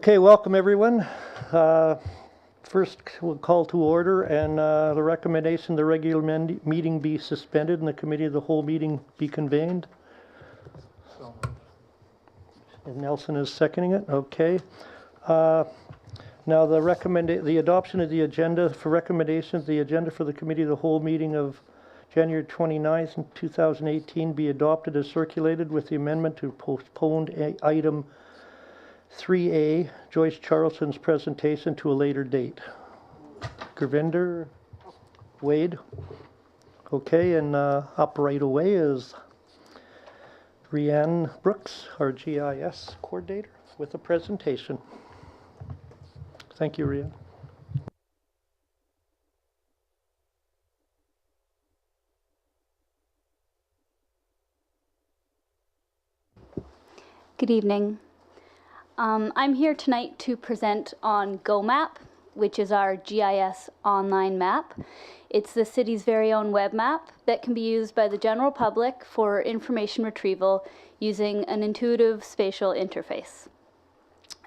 Okay, welcome everyone. First, we'll call to order, and the recommendation the regular meeting be suspended and the committee of the whole meeting be convened. And Nelson is seconding it. Okay. Now the adoption of the agenda for recommendations, the agenda for the committee of the whole meeting of January 29th, 2018 be adopted as circulated with the amendment to postpone item 3A, Joyce Charlson's presentation, to a later date. Gurvinder, Wade. Okay, and up right away is Rianne Brooks, our GIS coordinator, with a presentation. Thank you, Rianne. Good evening. I'm here tonight to present on GoMap, which is our GIS online map. It's the city's very own web map that can be used by the general public for information retrieval using an intuitive spatial interface.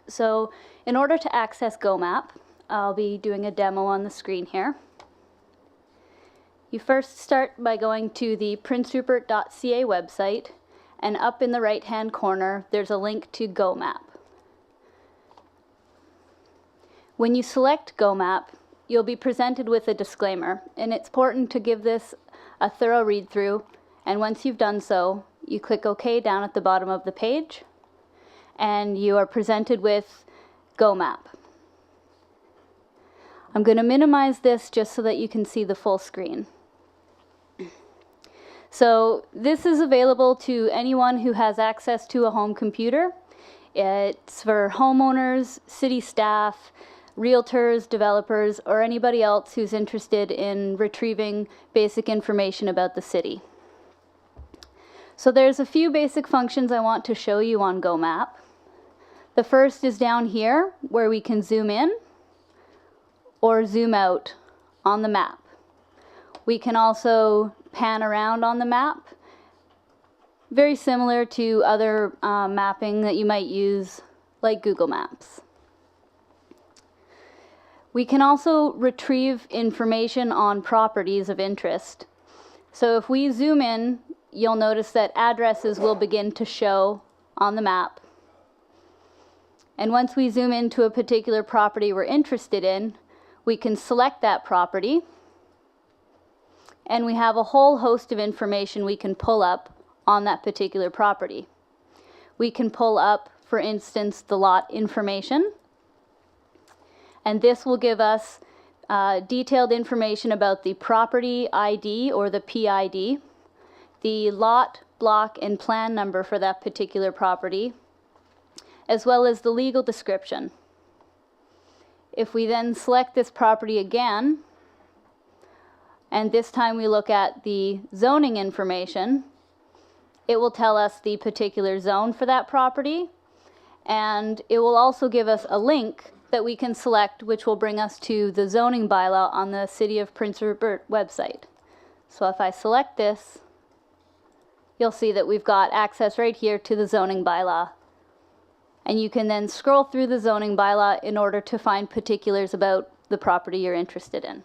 So in order to access GoMap, I'll be doing a demo on the screen here. You first start by going to the princerupert.ca website, and up in the right-hand corner, there's a link to GoMap. When you select GoMap, you'll be presented with a disclaimer, and it's important to give this a thorough read-through, and once you've done so, you click OK down at the bottom of the page, and you are presented with GoMap. I'm going to minimize this just so that you can see the full screen. So this is available to anyone who has access to a home computer. It's for homeowners, city staff, realtors, developers, or anybody else who's interested in retrieving basic information about the city. So there's a few basic functions I want to show you on GoMap. The first is down here, where we can zoom in or zoom out on the map. We can also pan around on the map, very similar to other mapping that you might use, like Google Maps. We can also retrieve information on properties of interest. So if we zoom in, you'll notice that addresses will begin to show on the map. And once we zoom into a particular property we're interested in, we can select that property, and we have a whole host of information we can pull up on that particular property. We can pull up, for instance, the lot information, and this will give us detailed information about the property ID or the PID, the lot, block, and plan number for that particular property, as well as the legal description. If we then select this property again, and this time we look at the zoning information, it will tell us the particular zone for that property, and it will also give us a link that we can select, which will bring us to the zoning bylaw on the City of Prince Rupert website. So if I select this, you'll see that we've got access right here to the zoning bylaw. And you can then scroll through the zoning bylaw in order to find particulars about the property you're interested in.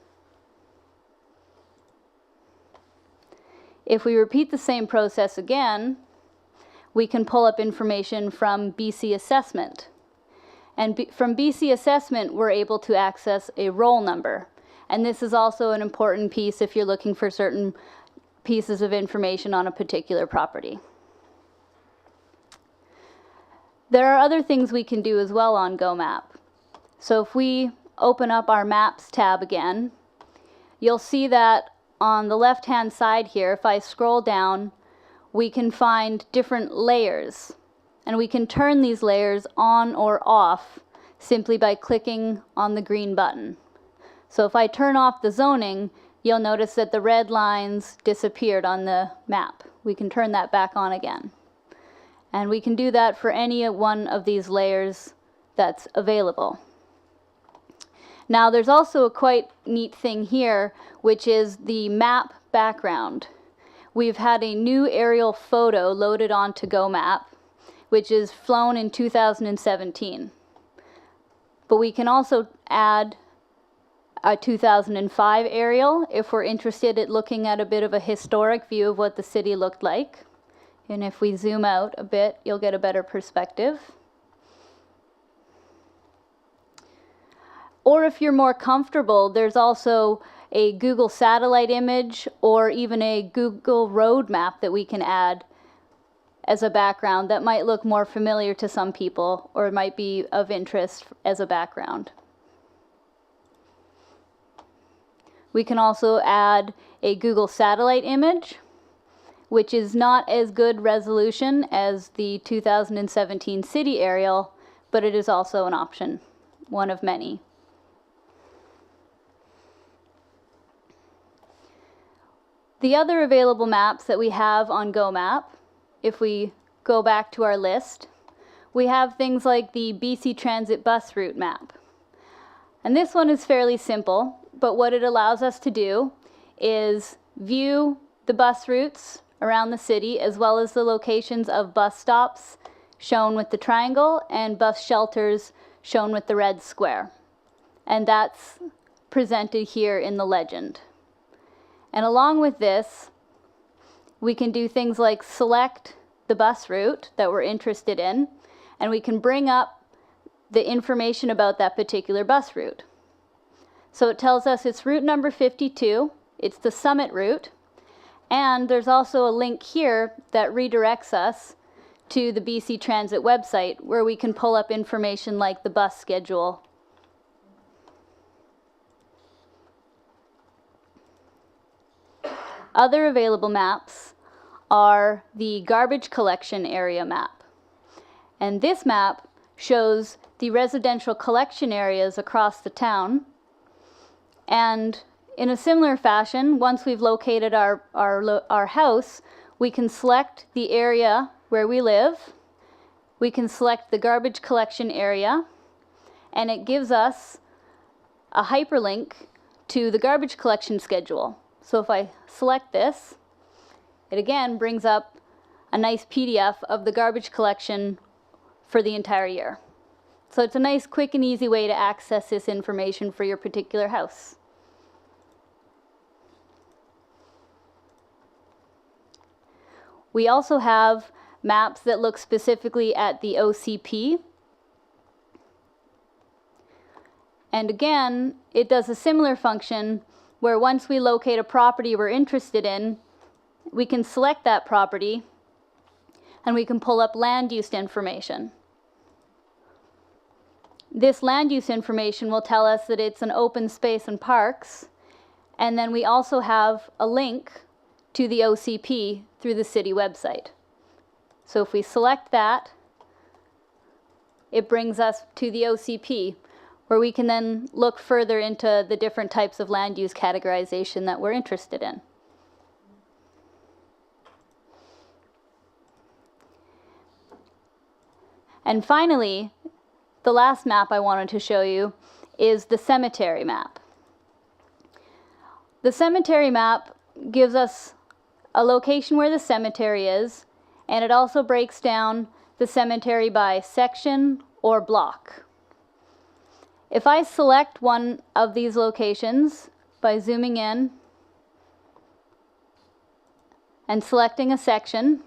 If we repeat the same process again, we can pull up information from BC Assessment. And from BC Assessment, we're able to access a roll number. And this is also an important piece if you're looking for certain pieces of information on a particular property. There are other things we can do as well on GoMap. So if we open up our Maps tab again, you'll see that on the left-hand side here, if I scroll down, we can find different layers. And we can turn these layers on or off simply by clicking on the green button. So if I turn off the zoning, you'll notice that the red lines disappeared on the map. We can turn that back on again. And we can do that for any one of these layers that's available. Now there's also a quite neat thing here, which is the map background. We've had a new aerial photo loaded onto GoMap, which is flown in 2017. but we can also add a 2005 aerial if we're interested in looking at a bit of a historic view of what the city looked like. And if we zoom out a bit, you'll get a better perspective. Or if you're more comfortable, there's also a Google satellite image or even a Google road map that we can add as a background that might look more familiar to some people or might be of interest as a background. We can also add a Google satellite image, which is not as good resolution as the 2017 city aerial, but it is also an option, one of many. The other available maps that we have on GoMap, if we go back to our list, we have things like the BC Transit bus route map. And this one is fairly simple, but what it allows us to do is view the bus routes around the city as well as the locations of bus stops shown with the triangle and bus shelters shown with the red square. And that's presented here in the legend. And along with this, we can do things like select the bus route that we're interested in, and we can bring up the information about that particular bus route. So it tells us it's route number 52, it's the summit route, and there's also a link here that redirects us to the BC Transit website where we can pull up information like the bus schedule. Other available maps are the garbage collection area map. And this map shows the residential collection areas across the town. And in a similar fashion, once we've located our house, we can select the area where we live. We can select the garbage collection area, and it gives us a hyperlink to the garbage collection schedule. So if I select this, it again brings up a nice PDF of the garbage collection for the entire year. So it's a nice, quick and easy way to access this information for your particular house. We also have maps that look specifically at the OCP. And again, it does a similar function where once we locate a property we're interested in, we can select that property and we can pull up land use information. This land use information will tell us that it's an open space and parks, and then we also have a link to the OCP through the city website. So if we select that, it brings us to the OCP, where we can then look further into the different types of land use categorization that we're interested in. And finally, the last map I wanted to show you is the cemetery map. The cemetery map gives us a location where the cemetery is, and it also breaks down the cemetery by section or block. If I select one of these locations by zooming in and selecting a section,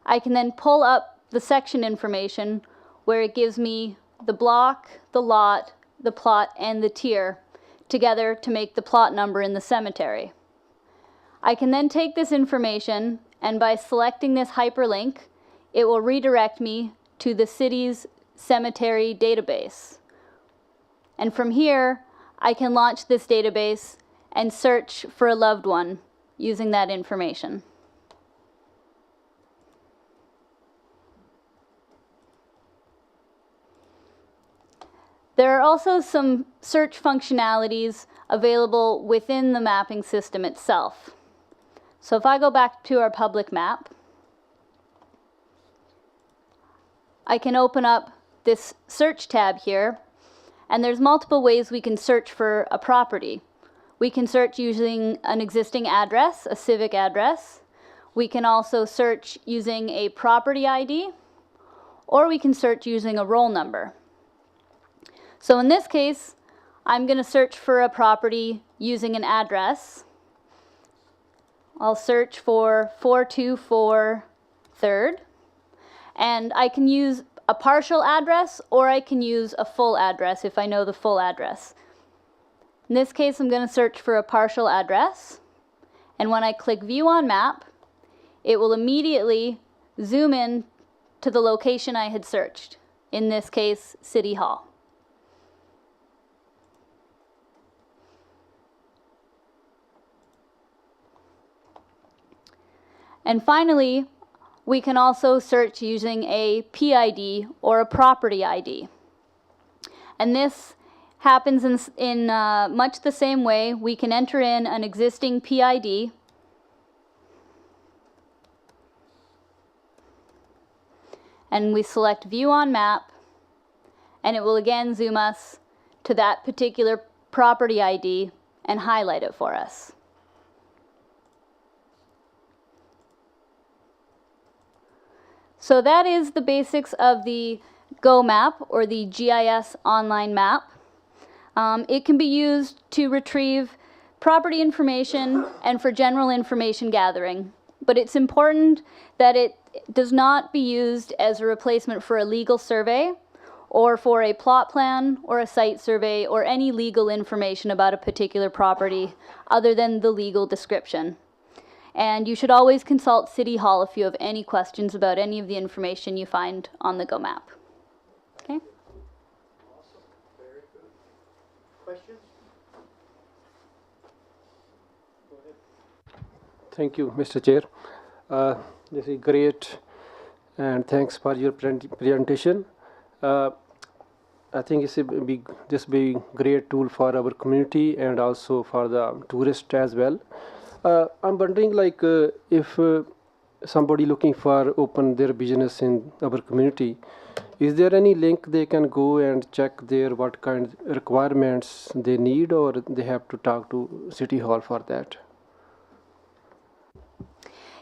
I can then pull up the section information where it gives me the block, the lot, the plot, and the tier together to make the plot number in the cemetery. I can then take this information, and by selecting this hyperlink, it will redirect me to the city's cemetery database. And from here, I can launch this database and search for a loved one using that information. There are also some search functionalities available within the mapping system itself. So if I go back to our public map, I can open up this search tab here, and there's multiple ways we can search for a property. We can search using an existing address, a civic address. We can also search using a property ID, or we can search using a roll number. So in this case, I'm going to search for a property using an address. I'll search for 424 3rd, and I can use a partial address or I can use a full address if I know the full address. In this case, I'm going to search for a partial address, and when I click View on Map, it will immediately zoom in to the location I had searched, in this case, City Hall. And finally, we can also search using a PID or a property ID. And this happens in much the same way. We can enter in an existing PID, and we select View on Map, and it will again zoom us to that particular property ID and highlight it for us. So that is the basics of the Go Map, or the GIS online map. It can be used to retrieve property information and for general information gathering, but it's important that it does not be used as a replacement for a legal survey or for a plot plan or a site survey or any legal information about a particular property other than the legal description. And you should always consult City Hall if you have any questions about any of the information you find on the Go Map. Okay? Awesome. Very good. Questions? Go ahead. Thank you, Mr. Chair. This is great, and thanks for your presentation. I think this be great tool for our community and also for the tourists as well. I'm wondering, like, if somebody looking for open their business in our community, is there any link they can go and check there what kind of requirements they need, or they have to talk to City Hall for that?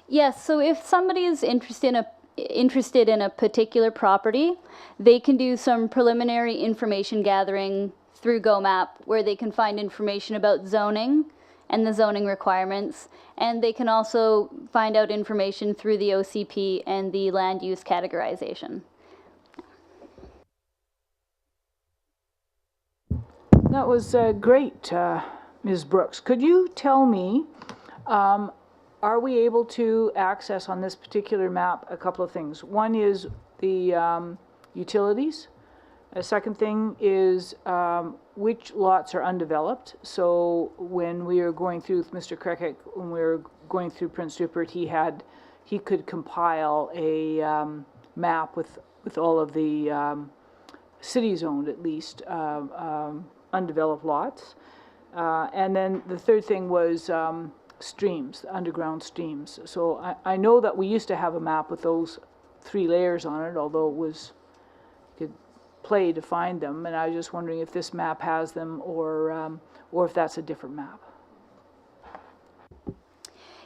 Yes, so if somebody is interested in a particular property, they can do some preliminary information gathering through Go Map, where they can find information about zoning and the zoning requirements, and they can also find out information through the OCP and the land use categorization. That was great, Ms. Brooks. Could you tell me, are we able to access on this particular map a couple of things? One is the utilities. A second thing is which lots are undeveloped. So when we were going through with Mr. Krekic, when we were going through Prince Rupert, he could compile a map with all of the cities owned, at least, undeveloped lots. And then the third thing was streams, underground streams. So I know that we used to have a map with those 3 layers on it, although it was, you could play to find them, and I was just wondering if this map has them, or if that's a different map.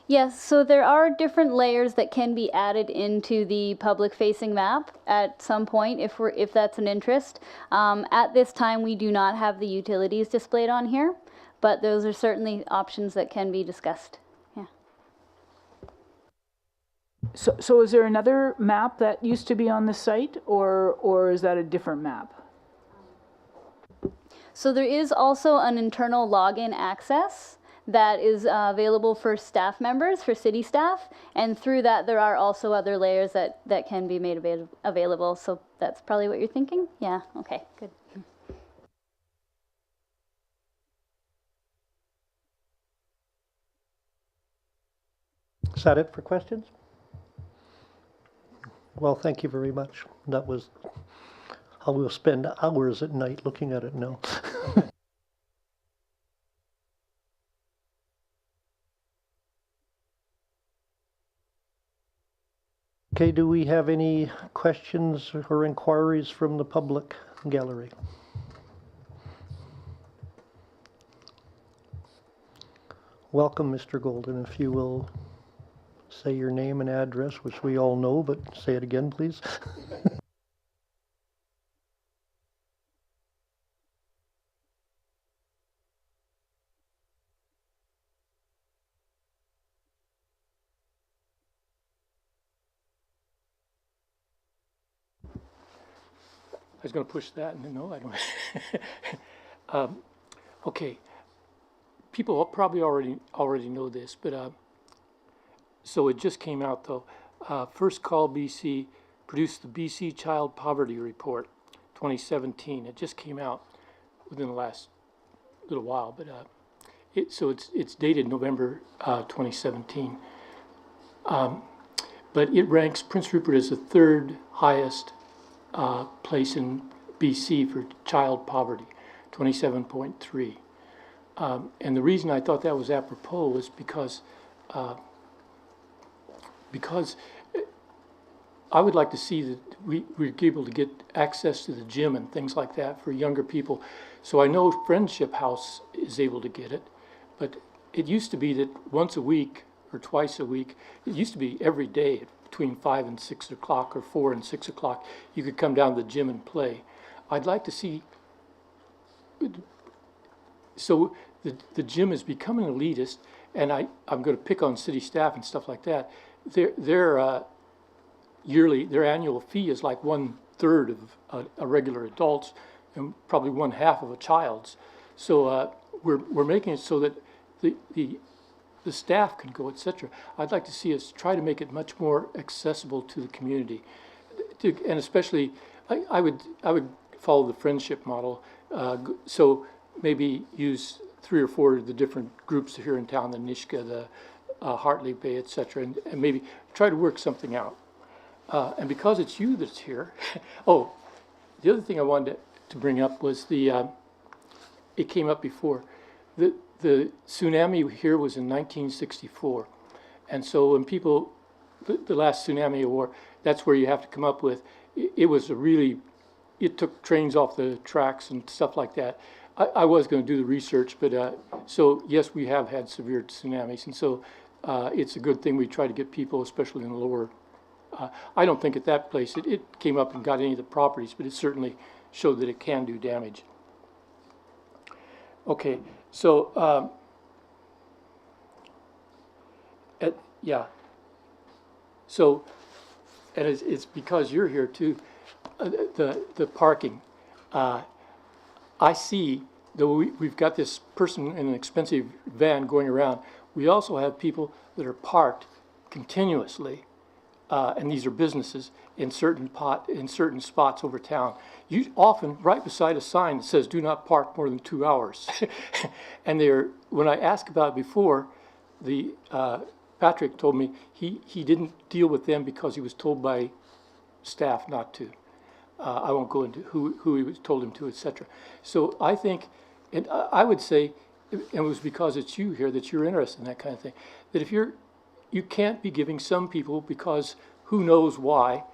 Yes, so there are different layers that can be added into the public-facing map at some point if that's an interest. At this time, we do not have the utilities displayed on here, but those are certainly options that can be discussed. Yeah. So is there another map that used to be on the site, or is that a different map? So there is also an internal login access that is available for staff members, for city staff, and through that there are also other layers that can be made available. So that's probably what you're thinking? Yeah, okay, good. Is that it for questions? Well, thank you very much. That was, I will spend hours at night looking at it now. Okay, do we have any questions or inquiries from the public gallery? Welcome, Mr. Golden. If you will say your name and address, which we all know, but say it again, please. was going to push that, and no, I don't. Okay, people probably already know this, but so it just came out though. First Call BC produced the BC Child Poverty Report 2017. It just came out within the last little while, but it's dated November 2017. But it ranks Prince Rupert as the third highest place in BC for child poverty, 27.3. And the reason I thought that was apropos was because I would like to see that we're able to get access to the gym and things like that for younger people. So I know Friendship House is able to get it, but it used to be that once a week or twice a week, it used to be every day between 5 and 6 o'clock or 4 and 6 o'clock, you could come down to the gym and play. I'd like to see, so the gym is becoming elitist, and I'm going to pick on city staff and stuff like that. Their annual fee is like 1/3 of a regular adult's and probably 1/2 of a child's. So we're making it so that the staff can go, etc. I'd like to see us try to make it much more accessible to the community, and especially I would follow the friendship model. So maybe use 3 or 4 of the different groups here in town, the Nishka, the Hartley Bay, etc., and maybe try to work something out. And because it's you that's here, oh, the other thing I wanted to bring up was it came up before. The tsunami here was in 1964. And so when people, the last tsunami war, that's where you have to come up with, it took trains off the tracks and stuff like that. I was going to do the research, but so yes, we have had severe tsunamis. And so it's a good thing we try to get people, especially in the lower, I don't think at that place it came up and got any of the properties, but it certainly showed that it can do damage. Okay, so yeah. So, and it's because you're here too. The parking. I see, though we've got this person in an expensive van going around, we also have people that are parked continuously, and these are businesses in certain spots over town. Often right beside a sign that says "Do not park more than 2 hours," and when I asked about it before, Patrick told me he didn't deal with them because he was told by staff not to. I won't go into who he was told him to, etc. So I think, and I would say, and it was because it's you here that you're interested in that kind of thing, that if you can't be giving some people, because who knows why,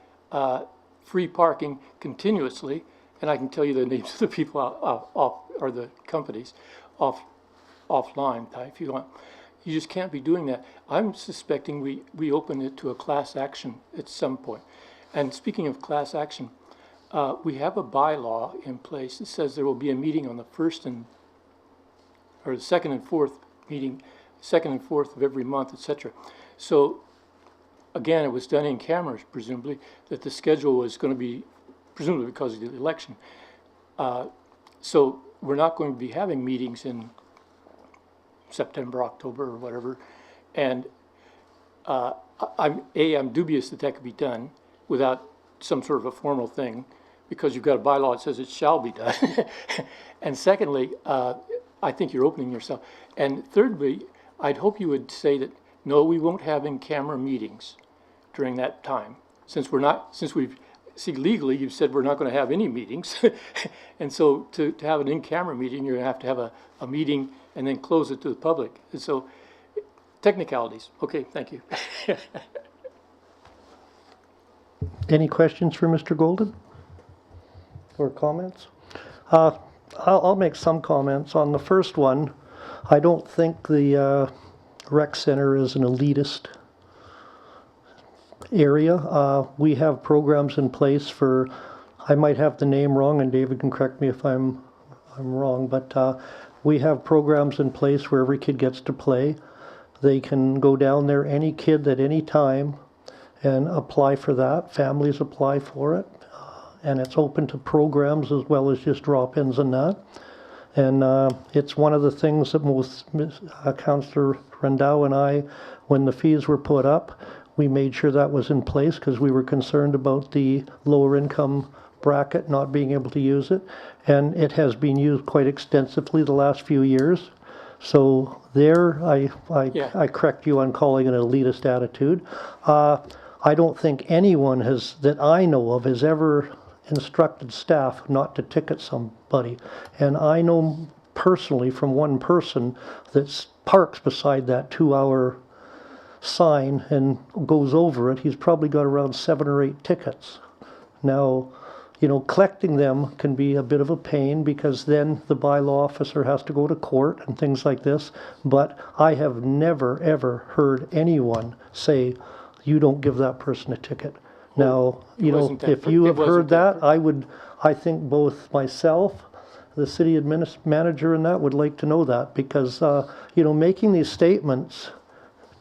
free parking continuously, and I can tell you the names of the people off or the companies offline if you want. You just can't be doing that. I'm suspecting we open it to a class action at some point. And speaking of class action, we have a bylaw in place that says there will be a meeting on the second and fourth of every month, etc. So again, it was done in cameras, presumably, that the schedule was going to be, presumably because of the election. So we're not going to be having meetings in September, October, or whatever. And I'm dubious that could be done without some sort of a formal thing, because you've got a bylaw that says it shall be done. And secondly, I think you're opening yourself. And thirdly, I'd hope you would say that, no, we won't have in-camera meetings during that time. Since legally you've said we're not going to have any meetings. And so to have an in-camera meeting, you're going to have a meeting and then close it to the public. And so technicalities. Okay, thank you. Any questions for Mr. Golden? Or comments? I'll make some comments. On the first one, I don't think the rec center is an elitist area. We have programs in place for, I might have the name wrong, and David can correct me if I'm wrong, but we have programs in place where every kid gets to play. They can go down there, any kid at any time, and apply for that. Families apply for it. and it's open to programs as well as just drop-ins and that. And it's one of the things that both Councillor Rendau and I, when the fees were put up, we made sure that was in place because we were concerned about the lower income bracket not being able to use it. And it has been used quite extensively the last few years. So there, I correct you on calling it an elitist attitude. I don't think anyone that I know of has ever instructed staff not to ticket somebody. And I know personally from one person that parks beside that 2-hour sign and goes over it. He's probably got around 7 or 8 tickets. Now, you know, collecting them can be a bit of a pain because then the bylaw officer has to go to court and things like this. But I have never, ever heard anyone say, you don't give that person a ticket. Now, you know, if you have heard that, I think both myself, the city manager and that would like to know that because, you know, making these statements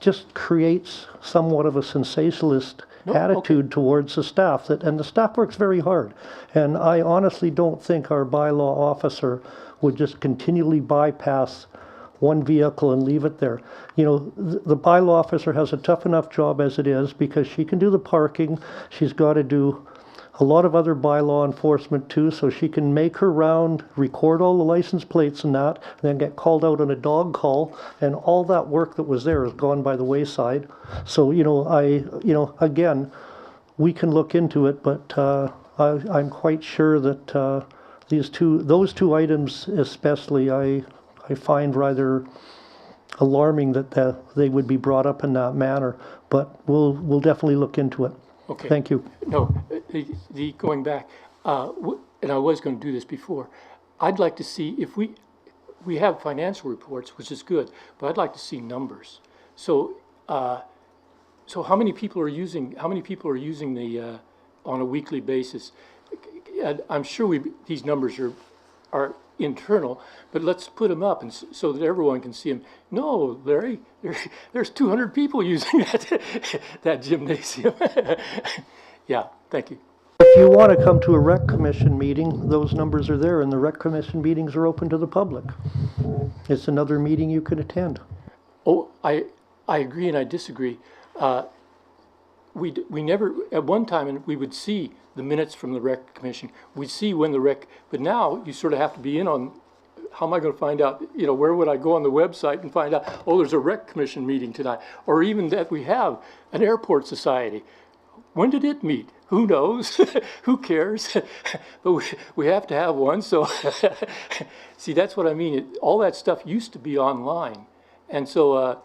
just creates somewhat of a sensationalist attitude towards the staff, and the staff works very hard. And I honestly don't think our bylaw officer would just continually bypass one vehicle and leave it there. You know, the bylaw officer has a tough enough job as it is because she can do the parking, she's got to do a lot of other bylaw enforcement too, so she can make her round, record all the license plates and that, and then get called out on a dog call, and all that work that was there is gone by the wayside. So, you know, again, we can look into it, but I'm quite sure that those two items especially, I find rather alarming that they would be brought up in that manner, but we'll definitely look into it. Okay. Thank you. No, the going back, and I was going to do this before. I'd like to see if we have financial reports, which is good, but I'd like to see numbers. So, so how many people are using the on a weekly basis? And I'm sure these numbers are internal, but let's put them up and so that everyone can see them. No, Larry, there's 200 people using that gymnasium. Yeah, thank you. If you want to come to a rec commission meeting, those numbers are there, and the rec commission meetings are open to the public. It's another meeting you can attend. Oh, I agree and I disagree. We never, at one time, and we would see the minutes from the rec commission. We'd see when but now you sort of have to be in on, how am I going to find out, you know, where would I go on the website and find out, oh, there's a rec commission meeting tonight. Or even that we have an airport society. When did it meet? Who knows? Who cares? But we have to have one. So see, that's what I mean. All that stuff used to be online. And so,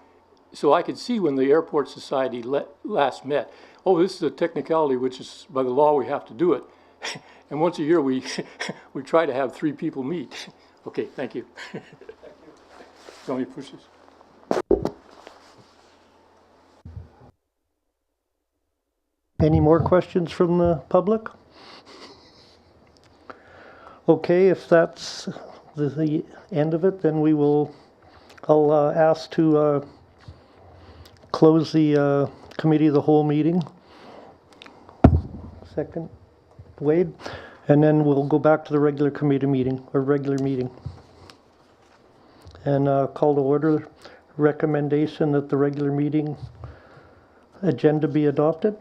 so I could see when the airport society last met. Oh, this is a technicality, which is by the law we have to do it. And once a year we try to have 3 people meet. Okay, thank you. Thank you. Want me to push this? Any more questions from the public? Okay, if that's the end of it, then I'll ask to close the committee of the whole meeting. Second, Wade, and then we'll go back to the regular committee meeting, or regular meeting. And call to order, recommendation that the regular meeting agenda be adopted.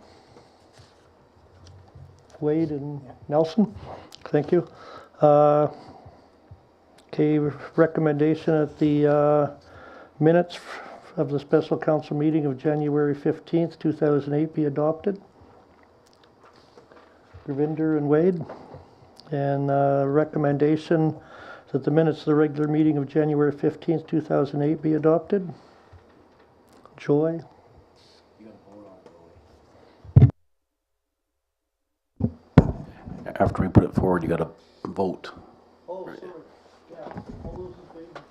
Wade and Nelson, thank you. Okay, recommendation that the minutes of the special council meeting of January 15th, 2008 be adopted. Ravinder and Wade. And recommendation that the minutes of the regular meeting of January 15th, 2008 be adopted. Joy. After we put it forward, you got to vote. Oh, sorry. Yeah. All those in favor?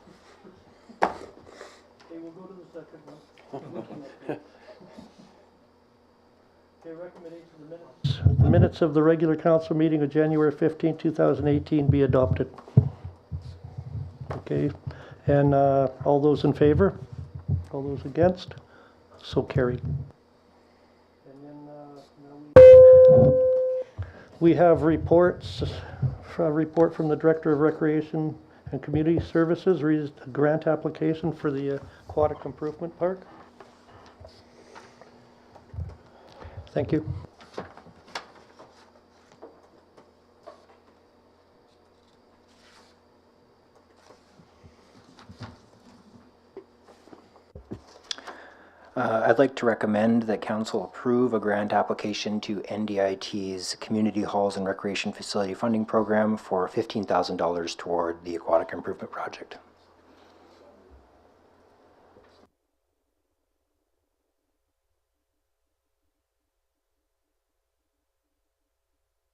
Okay, we'll go to the second one. Okay, recommendation the minutes of the regular council meeting of January 15, 2018 be adopted. Okay, and all those in favor? All those against? So carried. And then now We have reports, a report from the Director of Recreation and Community Services, a grant application for the Aquatic Improvement Park. Thank you. I'd like to recommend that Council approve a grant application to NDIT's Community Halls and Recreation Facility Funding Program for $15,000 toward the Aquatic Improvement Project.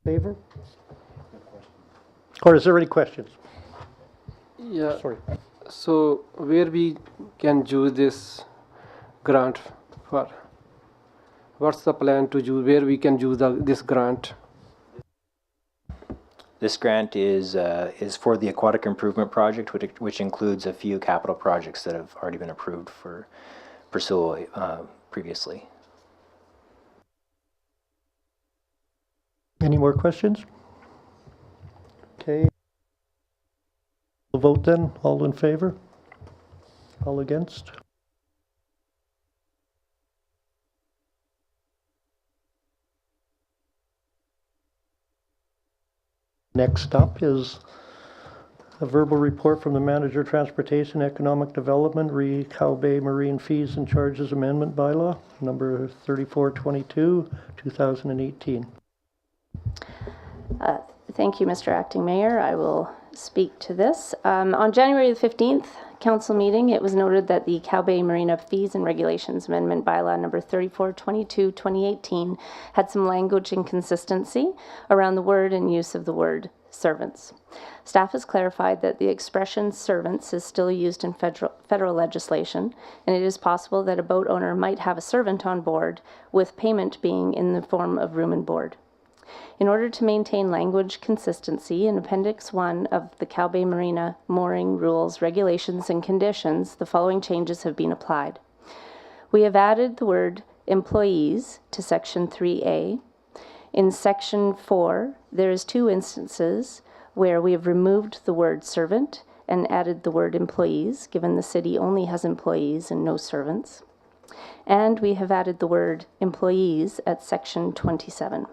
Favor? Or is there any questions? Yeah. Sorry. So where we can use this grant for? What's the plan to use, where we can use this grant? This grant is for the Aquatic Improvement Project, which includes a few capital projects that have already been approved for pursuit previously. Any more questions? Okay. We'll vote then. All in favor? All against? Next up is a verbal report from the Manager, Transportation, Economic Development, Cow Bay Marine Fees and Charges Amendment Bylaw, number 3422, 2018. Thank you, Mr. Acting Mayor. I will speak to this. On January the 15th council meeting, it was noted that the Cow Bay Marina Fees and Regulations Amendment Bylaw number 3422, 2018 had some language inconsistency around the word and use of the word servants. Staff has clarified that the expression servants is still used in federal legislation, and it is possible that a boat owner might have a servant on board, with payment being in the form of room and board. In order to maintain language consistency, in Appendix 1 of the Cow Bay Marina Mooring Rules, Regulations, and Conditions, the following changes have been applied. We have added the word employees to Section 3A. In Section 4, there is 2 instances where we have removed the word servant and added the word employees, given the city only has employees and no servants. And we have added the word employees at Section 27.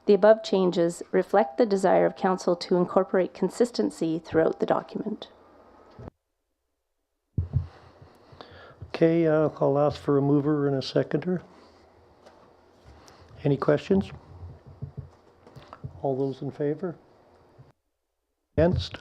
The above changes reflect the desire of Council to incorporate consistency throughout the document. Okay, I'll ask for a mover and a seconder. Any questions? All those in favor? Against?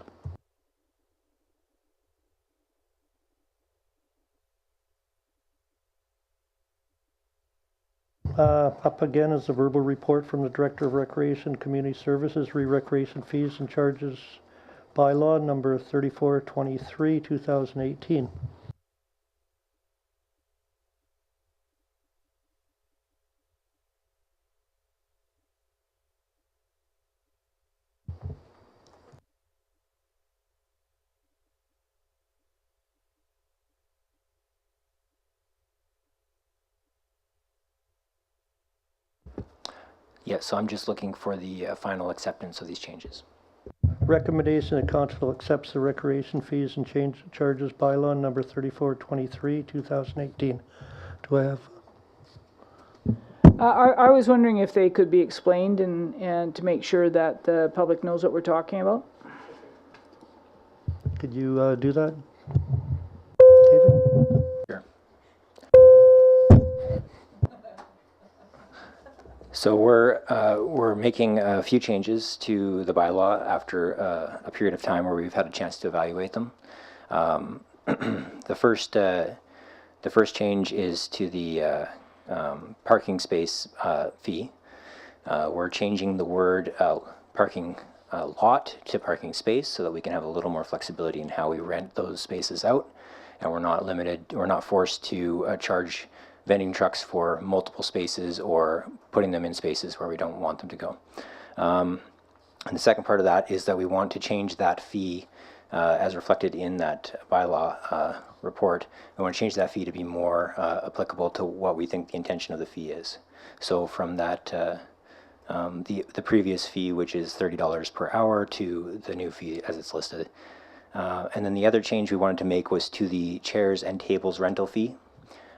Up again is the verbal report from the Director of Recreation Community Services, Recreation Fees and Charges Bylaw number 3423, 2018. Yeah, so I'm just looking for the final acceptance of these changes. Recommendation that council accepts the recreation fees and charges bylaw number 3423, 2018. Do I have? I was wondering if they could be explained and to make sure that the public knows what we're talking about. Could you do that, David? Sure. So we're making a few changes to the bylaw after a period of time where we've had a chance to evaluate them. The first change is to the parking space fee. We're changing the word parking lot to parking space so that we can have a little more flexibility in how we rent those spaces out, and we're not forced to charge vending trucks for multiple spaces or putting them in spaces where we don't want them to go. And the second part of that is that we want to change that fee as reflected in that bylaw report. We want to change that fee to be more applicable to what we think the intention of the fee is. So from that the previous fee, which is $30 per hour, to the new fee as it's listed. And then the other change we wanted to make was to the chairs and tables rental fee.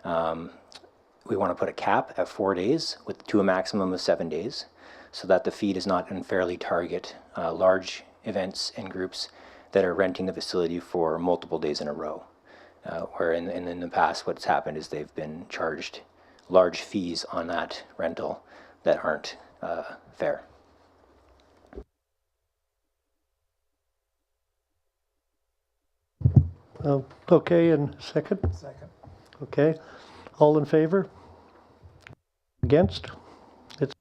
We want to put a cap at 4 days to a maximum of 7 days, so that the fee does not unfairly target large events and groups that are renting the facility for multiple days in a row. Where in the past what's happened is they've been charged large fees on that rental that aren't fair. Okay, and second? Second. Okay. All in favor? Against? It's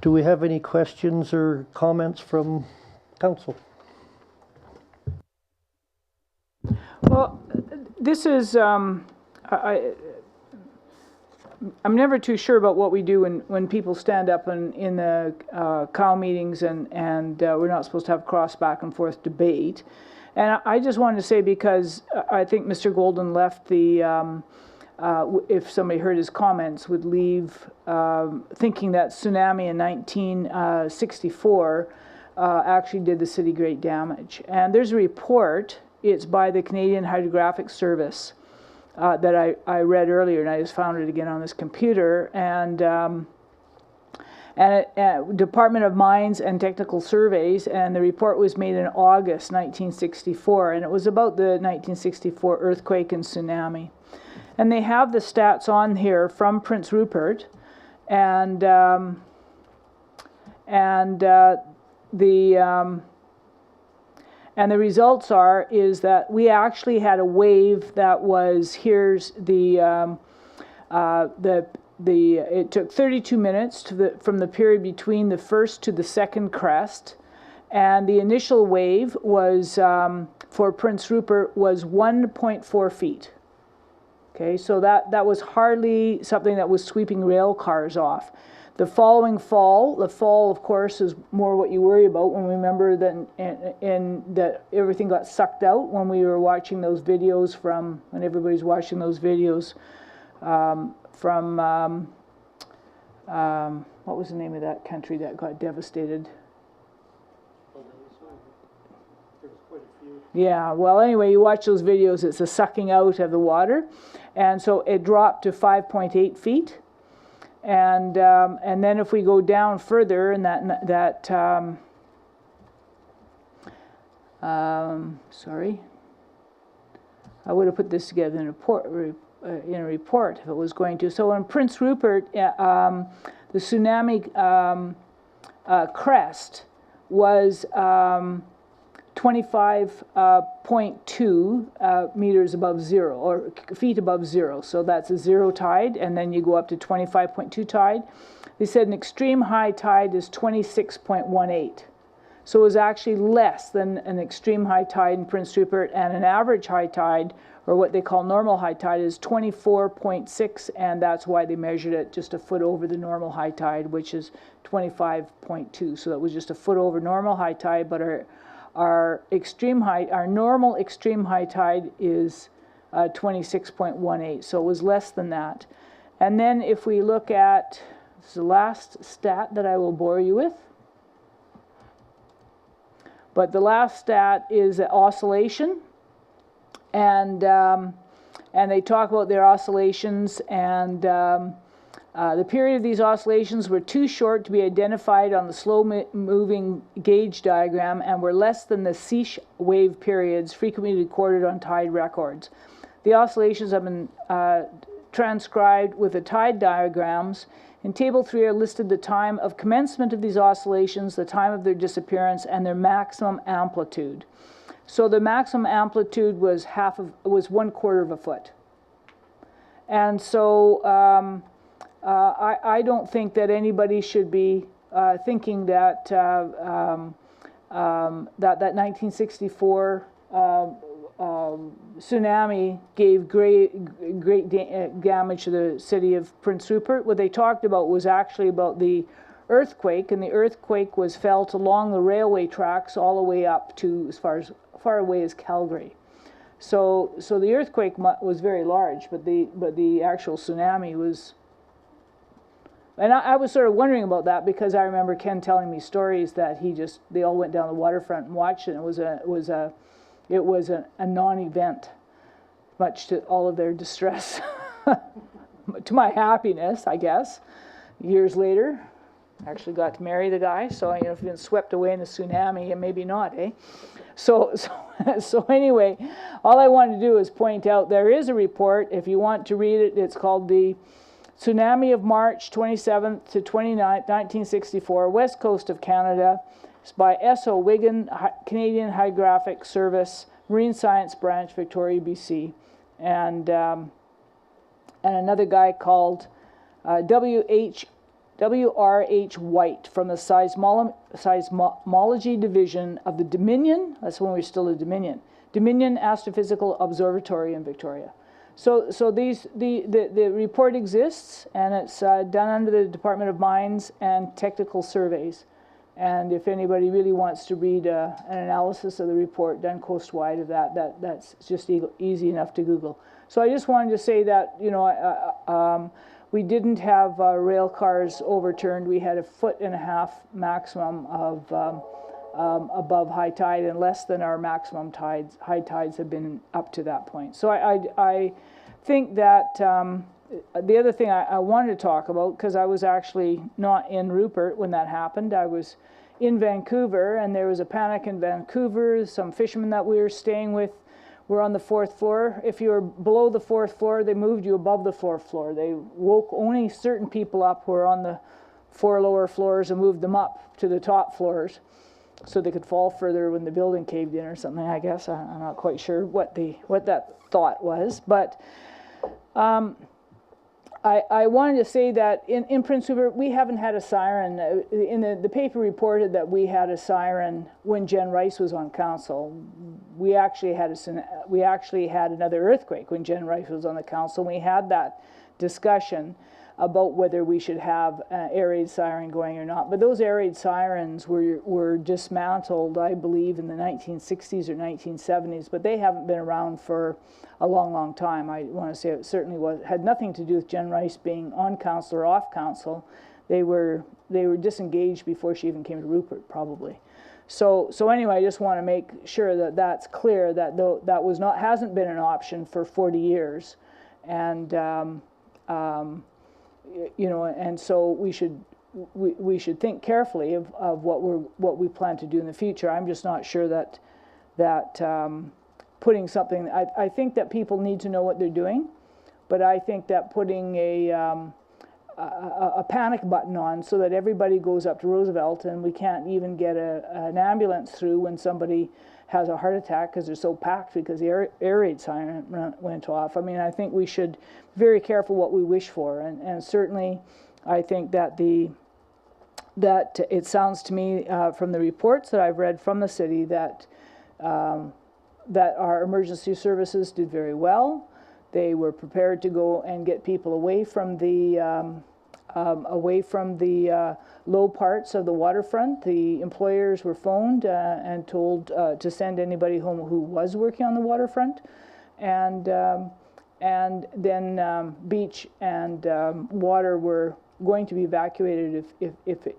Do we have any questions or comments from council? Well, this is, I'm never too sure about what we do when people stand up in the cow meetings and we're not supposed to have cross back and forth debate. And I just wanted to say, because I think Mr. Golden left the, if somebody heard his comments, would leave thinking that tsunami in 1964 actually did the city great damage. And there's a report, it's by the Canadian Hydrographic Service, that I read earlier, and I just found it again on this computer, and Department of Mines and Technical Surveys, and the report was made in August 1964, and it was about the 1964 earthquake and tsunami. And they have the stats on here from Prince Rupert, and the results is that we actually had a wave that was, here's it took 32 minutes from the period between the first to the second crest, and the initial wave was, for Prince Rupert, was 1.4 feet. Okay, so that was hardly something that was sweeping rail cars off. The following fall, of course, is more what you worry about when we remember that that everything got sucked out when we were watching those videos when everybody's watching those videos from, what was the name of that country that got devastated? Yeah, well, anyway, you watch those videos, it's a sucking out of the water. And so it dropped to 5.8 feet. And then if we go down further, and sorry, I would have put this together in a report if it was going to. So in Prince Rupert, the tsunami crest was 25.2 meters above zero, or feet above zero. So that's a zero tide, and then you go up to 25.2 tide. They said an extreme high tide is 26.18. So it was actually less than an extreme high tide in Prince Rupert, and an average high tide, or what they call normal high tide, is 24.6, and that's why they measured it just a foot over the normal high tide, which is 25.2. So that was just a foot over normal high tide, but our normal extreme high tide is 26.18, so it was less than that. And then if we look at, this is the last stat that I will bore you with, but the last stat is oscillation, and they talk about their oscillations, and the period of these oscillations were too short to be identified on the slow-moving gauge diagram and were less than the sea wave periods frequently recorded on tide records. The oscillations have been transcribed with the tide diagrams. In Table 3 are listed the time of commencement of these oscillations, the time of their disappearance, and their maximum amplitude. So the maximum amplitude was 1/4 of a foot. And so I don't think that anybody should be thinking that that 1964 tsunami gave great damage to the city of Prince Rupert. What they talked about was actually about the earthquake, and the earthquake was felt along the railway tracks all the way up to as far away as Calgary. So the earthquake was very large, but the actual tsunami was. And I was sort of wondering about that because I remember Ken telling me stories that they all went down the waterfront and watched it. And it was a non-event, much to all of their distress. To my happiness, I guess. Years later, I actually got to marry the guy. So if you've been swept away in the tsunami, and maybe not, eh? So anyway, all I wanted to do is point out there is a report. If you want to read it, it's called the Tsunami of March 27th to 29th, 1964, West Coast of Canada. It's by S.O. Wigan, Canadian Hydrographic Service, Marine Science Branch, Victoria, BC. And another guy called W.R.H. White from the Seismology Division of the Dominion, that's when we're still a Dominion Astrophysical Observatory in Victoria. So the report exists, and it's done under the Department of Mines and Technical Surveys. And if anybody really wants to read an analysis of the report done coastwide of that's just easy enough to Google. So I just wanted to say that, we didn't have rail cars overturned. We had 1.5 feet maximum of above high tide, and less than our maximum tides. High tides have been up to that point. So I think that the other thing I wanted to talk about, because I was actually not in Rupert when that happened. I was in Vancouver, and there was a panic in Vancouver. Some fishermen that we were staying with were on the 4th floor. If you were below the 4th floor, they moved you above the 4th floor. They woke only certain people up who were on the 4 lower floors and moved them up to the top floors so they could fall further when the building caved in or something, I guess. I'm not quite sure what that thought was. But I wanted to say that in Prince Rupert, we haven't had a siren. The paper reported that we had a siren when Jen Rice was on council. We actually had another earthquake when Jen Rice was on the council. We had that discussion about whether we should have an air raid siren going or not. But those air raid sirens were dismantled, I believe, in the 1960s or 1970s, but they haven't been around for a long, long time. I want to say it certainly had nothing to do with Jen Rice being on council or off council. They were disengaged before she even came to Rupert, probably. So anyway, I just want to make sure that that's clear, that that hasn't been an option for 40 years, and and so we should think carefully of what we plan to do in the future. I'm just not sure that putting something. I think that people need to know what they're doing, but I think that putting a panic button on so that everybody goes up to Roosevelt and we can't even get an ambulance through when somebody has a heart attack because they're so packed because the air raid siren went off. I mean, I think we should be very careful what we wish for, and certainly I think that it sounds to me from the reports that I've read from the city that our emergency services did very well. They were prepared to go and get people away from the low parts of the waterfront. The employers were phoned and told to send anybody home who was working on the waterfront, and then beach and water were going to be evacuated if it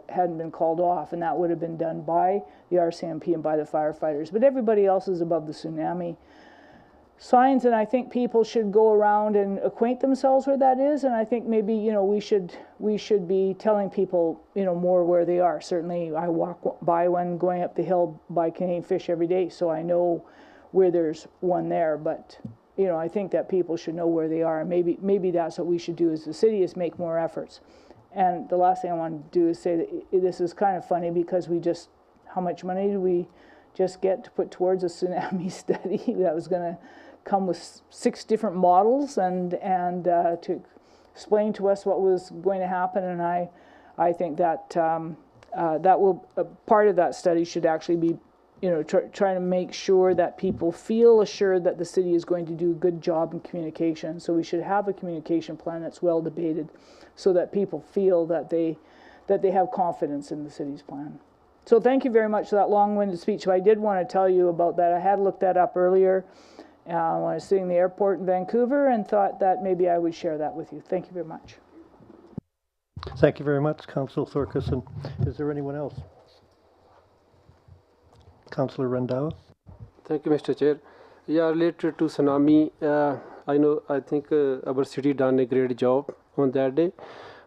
hadn't been called off, and that would have been done by the RCMP and by the firefighters. But everybody else is above the tsunami signs, and I think people should go around and acquaint themselves where that is. And I think maybe we should be telling people more where they are. Certainly, I walk by one going up the hill by Canadian Fish every day, so I know where there's one there. But I think that people should know where they are, and maybe that's what we should do as the city, is make more efforts. And the last thing I want to do is say that this is kind of funny because how much money did we just get to put towards a tsunami study that was going to come with 6 different models and to explain to us what was going to happen. And I think that that will part of that study should actually be trying to make sure that people feel assured that the city is going to do a good job in communication. So we should have a communication plan that's well debated so that people feel that they have confidence in the city's plan. So thank you very much for that long-winded speech. So I did want to tell you about that. I had looked that up earlier when I was sitting in the airport in Vancouver and thought that maybe I would share that with you. Thank you very much. Thank you very much, Councillor Thorkison. Is there anyone else? Councillor Randhawa? Thank you, Mr. Chair. Yeah, related to tsunami, I think our city done a great job on that day.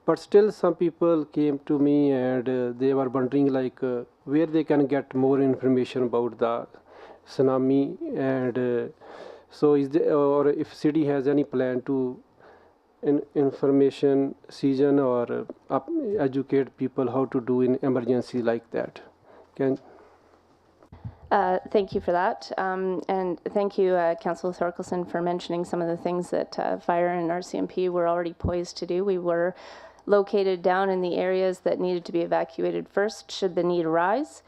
But still some people came to me and they were wondering like where they can get more information about the tsunami and so is there, or if city has any plan to information season or educate people how to do in emergency like that. Can Thank you for that. And thank you, Councillor Thorkelson, for mentioning some of the things that Fire and RCMP were already poised to do. We were located down in the areas that needed to be evacuated first, should the need arise.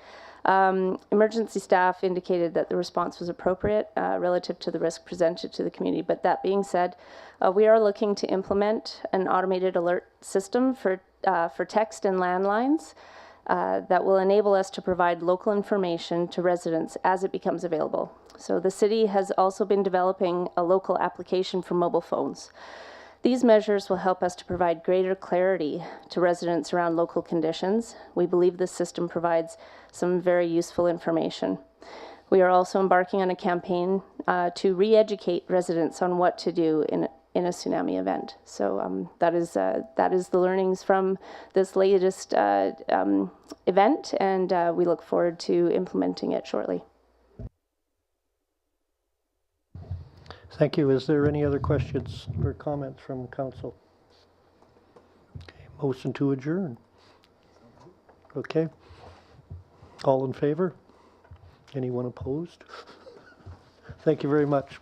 Emergency staff indicated that the response was appropriate relative to the risk presented to the community. But that being said, we are looking to implement an automated alert system for text and landlines that will enable us to provide local information to residents as it becomes available. So the city has also been developing a local application for mobile phones. These measures will help us to provide greater clarity to residents around local conditions. We believe this system provides some very useful information. We are also embarking on a campaign to re-educate residents on what to do in a tsunami event. So that is the learnings from this latest event, and we look forward to implementing it shortly. Thank you. Is there any other questions or comments from council? Okay, motion to adjourn. Okay. All in favor? Anyone opposed? Thank you very much.